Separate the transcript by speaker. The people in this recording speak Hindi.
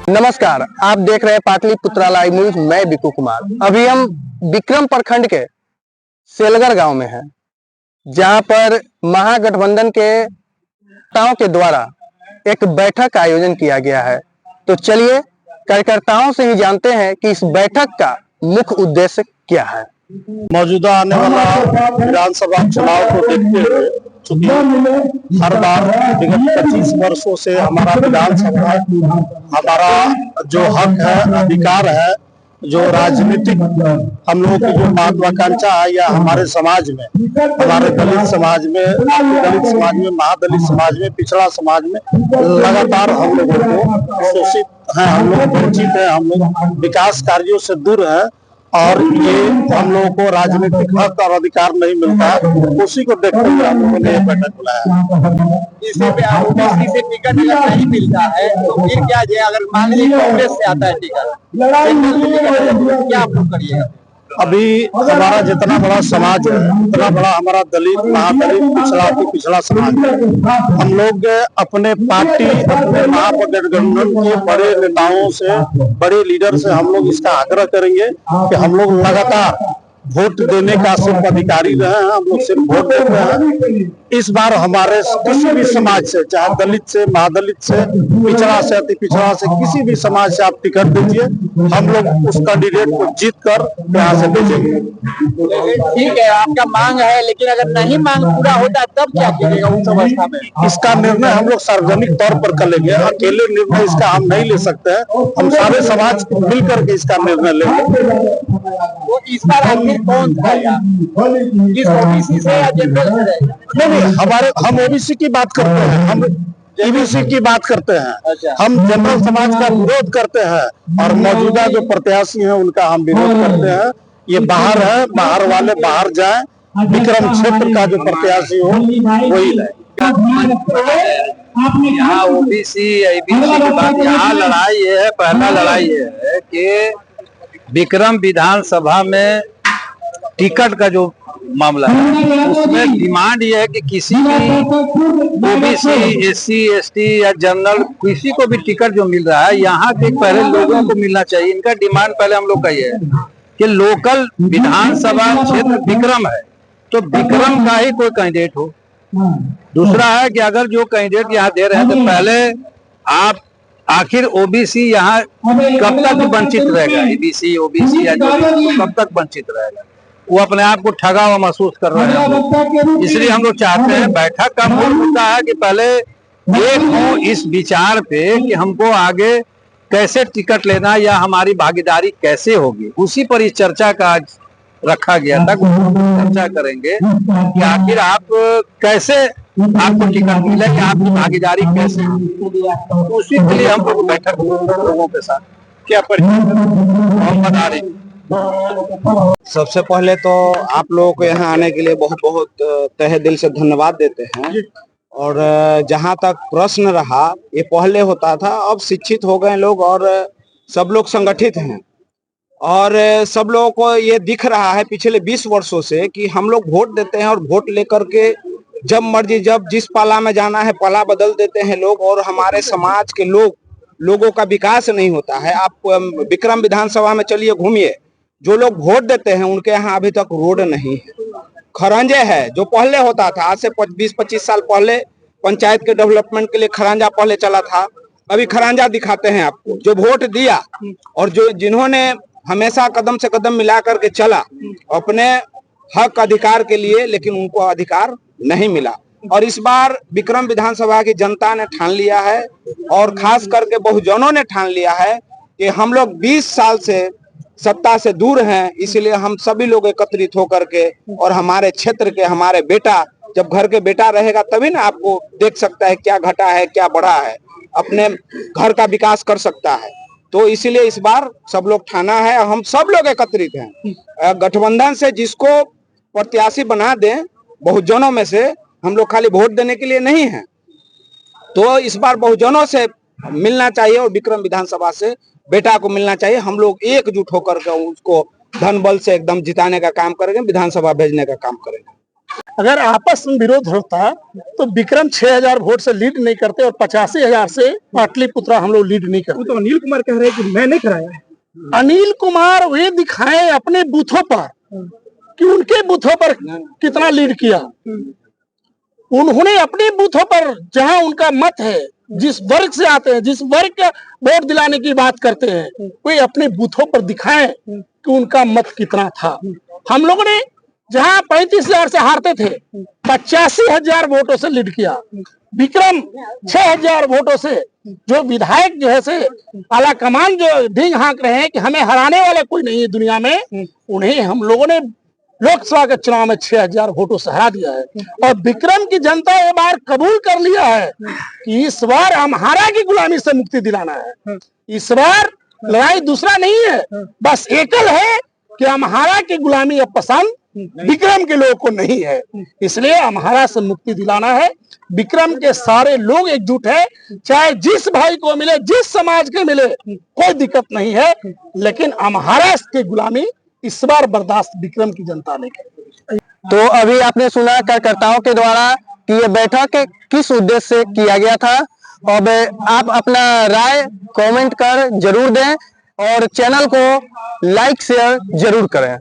Speaker 1: नमस्कार, आप देख रहे हैं पाटलिपुत्रा लाइव न्यूज। मैं बिकू कुमार। अभी हम विक्रम प्रखंड के सेलगर गांव में हैं, जहां पर महागठबंधन के नेताओं के द्वारा एक बैठक का आयोजन किया गया है। तो चलिए कार्यकर्ताओं से ही जानते हैं कि इस बैठक का मुख्य उद्देश्य क्या है।
Speaker 2: मौजूदा आने वाला विधानसभा चुनाव को देखते हुए, चूंकि हर बार विगत 25 वर्षों से हमारा विधानसभा हमारा जो हक है, अधिकार है, जो राजनीतिक हम लोगों की जो महत्वाकांक्षा है, या हमारे समाज में, हमारे दलित समाज में, महादलित समाज में, पिछड़ा समाज में लगातार हम लोगों को शोषित है, हम लोग वंचित है, हम लोग विकास कार्यों से दूर है और ये हम लोगों को राजनीतिक हक और अधिकार नहीं मिलता है। उसी को देखते हुए हम लोगों ने ये बैठक बुलाया।
Speaker 3: इसी पे ओबीसी से टिकट अगर नहीं मिलता है तो फिर क्या है? अगर मान लीजिए कांग्रेस से आता है टिकट, क्या आप लोग करिएगा?
Speaker 2: अभी हमारा जितना बड़ा समाज है, उतना बड़ा हमारा दलित, महादलित, पिछड़ा समाज है। हम लोग अपने पार्टी, अपने महागठबंधन के बड़े नेताओं से, बड़े लीडर से हम लोग इसका आग्रह करेंगे कि हम लोग लगातार वोट देने का सिर्फ अधिकारी रहे हैं। हम लोग सिर्फ वोट देते हैं। इस बार हमारे किसी भी समाज से, चाहे दलित से, महादलित से, पिछड़ा से, अति पिछड़ा से, किसी भी समाज से आप टिकट दीजिए, हम लोग उस कैंडिडेट को जीत कर यहाँ से भेजेंगे।
Speaker 3: ठीक है, आपका मांग है, लेकिन अगर नहीं मांग पूरा होता तब क्या कीजिएगा उस अवस्था में?
Speaker 2: इसका निर्णय हम लोग सार्वजनिक तौर पर कर लेंगे। अकेले निर्णय इसका हम नहीं ले सकते हैं। हम सारे समाज मिलकर के इसका निर्णय लेंगे।
Speaker 3: तो इस बार आखिर कौन जाएगा? किस ओबीसी से या जनरल से रहेगा?
Speaker 2: नहीं, हम ओबीसी की बात करते हैं, हम ईबीसी की बात करते हैं। हम जनरल समाज का विरोध करते हैं और मौजूदा जो प्रत्याशी हैं उनका हम विरोध करते हैं। ये बाहर है, बाहर वाले बाहर जाएं, विक्रम क्षेत्र का जो प्रत्याशी हो वही रहे।
Speaker 3: यहाँ ओबीसी ईबीसी की बात, यहाँ लड़ाई ये है, पहला लड़ाई ये है कि विक्रम विधानसभा में टिकट का जो मामला है, उसमें डिमांड ये है कि किसी भी ओबीसी, एससी, एसटी या जनरल, किसी को भी टिकट जो मिल रहा है, यहाँ के पहले लोगों को मिलना चाहिए। इनका डिमांड पहले हम लोग का ये है कि लोकल विधानसभा क्षेत्र विक्रम है तो विक्रम का ही कोई कैंडिडेट हो। दूसरा है कि अगर जो कैंडिडेट यहाँ दे रहे हैं तो पहले आप आखिर ओबीसी यहाँ कब तक वंचित रहेगा? ईबीसी, ओबीसी या जो कब तक वंचित रहेगा? वो अपने आप को ठगा हुआ महसूस कर रहे हैं। इसलिए हम लोग चाहते हैं, बैठक का मूल मुद्दा है कि पहले एक हो इस विचार पे कि हमको आगे कैसे टिकट लेना या हमारी भागीदारी कैसे होगी, उसी पर इस चर्चा का आज रखा गया था। चर्चा करेंगे कि आखिर आप कैसे, आपको टिकट मिले, कि आपकी भागीदारी कैसे, उसी के लिए हम लोग बैठक लोगों के साथ क्या हम बता रहे हैं।
Speaker 4: सबसे पहले तो आप लोगों को यहाँ आने के लिए बहुत बहुत तहे दिल से धन्यवाद देते हैं। और जहाँ तक प्रश्न रहा, ये पहले होता था, अब शिक्षित हो गए लोग और सब लोग संगठित हैं और सब लोगों को ये दिख रहा है पिछले 20 वर्षों से कि हम लोग वोट देते हैं और वोट लेकर के जब मर्जी, जब जिस पाला में जाना है पाला बदल देते हैं लोग, और हमारे समाज के लोगों का विकास नहीं होता है। आप विक्रम विधानसभा में चलिए, घूमिए, जो लोग वोट देते हैं उनके यहाँ अभी तक रोड नहीं है। खरंजे है जो पहले होता था, आज से 20-25 साल पहले पंचायत के डेवलपमेंट के लिए खरंजा पहले चला था। अभी खरंजा दिखाते हैं आपको। जो वोट दिया और जो जिन्होंने हमेशा कदम से कदम मिला करके चला अपने हक अधिकार के लिए, लेकिन उनको अधिकार नहीं मिला। और इस बार विक्रम विधानसभा की जनता ने ठान लिया है और खास करके बहुजनों ने ठान लिया है कि हम लोग 20 साल से सत्ता से दूर हैं, इसलिए हम सभी लोग एकत्रित होकर के, और हमारे क्षेत्र के हमारे बेटा, जब घर के बेटा रहेगा तभी ना आपको देख सकता है क्या घटा है क्या बढ़ा है, अपने घर का विकास कर सकता है। तो इसीलिए इस बार सब लोग ठाना है, हम सब लोग एकत्रित हैं। गठबंधन से जिसको प्रत्याशी बना दें बहुजनों में से, हम लोग खाली वोट देने के लिए नहीं है। तो इस बार बहुजनों से मिलना चाहिए और विक्रम विधानसभा से बेटा को मिलना चाहिए। हम लोग एकजुट होकर के उसको धन बल से एकदम जिताने का काम करेंगे, विधानसभा भेजने का काम करेंगे।
Speaker 2: अगर आपस में विरोध होता तो विक्रम 6000 वोट से लीड नहीं करते और 85,000 से पाटलिपुत्रा हम लोग लीड नहीं करते।
Speaker 5: तो अनिल कुमार कह रहे हैं कि मैं नहीं कराया है।
Speaker 2: अनिल कुमार वे दिखाए अपने बूथों पर कि उनके बूथों पर कितना लीड किया। उन्होंने अपने बूथों पर जहां उनका मत है, जिस वर्ग से आते हैं, जिस वर्ग का वोट दिलाने की बात करते हैं, वे अपने बूथों पर दिखाएं कि उनका मत कितना था। हम लोगों ने जहां 35,000 से हारते थे 85,000 वोटों से लीड किया। विक्रम 6,000 वोटों से, जो विधायक जो है से आला कमान जो ढींग हाँक रहे हैं कि हमें हराने वाला कोई नहीं है दुनिया में, उन्हें हम लोगों ने लोकसभा के चुनाव में 6,000 वोटों से हरा दिया है। और विक्रम की जनता ये बार कबूल कर लिया है कि इस बार अम्हारा की गुलामी से मुक्ति दिलाना है। इस बार लड़ाई दूसरा नहीं है, बस एकल है कि अम्हारा की गुलामी अब पसंद विक्रम के लोगों को नहीं है, इसलिए अम्हारा से मुक्ति दिलाना है। विक्रम के सारे लोग एकजुट है, चाहे जिस भाई को मिले, जिस समाज के मिले, कोई दिक्कत नहीं है, लेकिन अम्हारा की गुलामी इस बार बर्दाश्त विक्रम की जनता ने की।
Speaker 1: तो अभी आपने सुना कार्यकर्ताओं के द्वारा कि ये बैठक किस उद्देश्य से किया गया था। अब आप अपना राय कमेंट कर जरूर दें और चैनल को लाइक शेयर जरूर करें।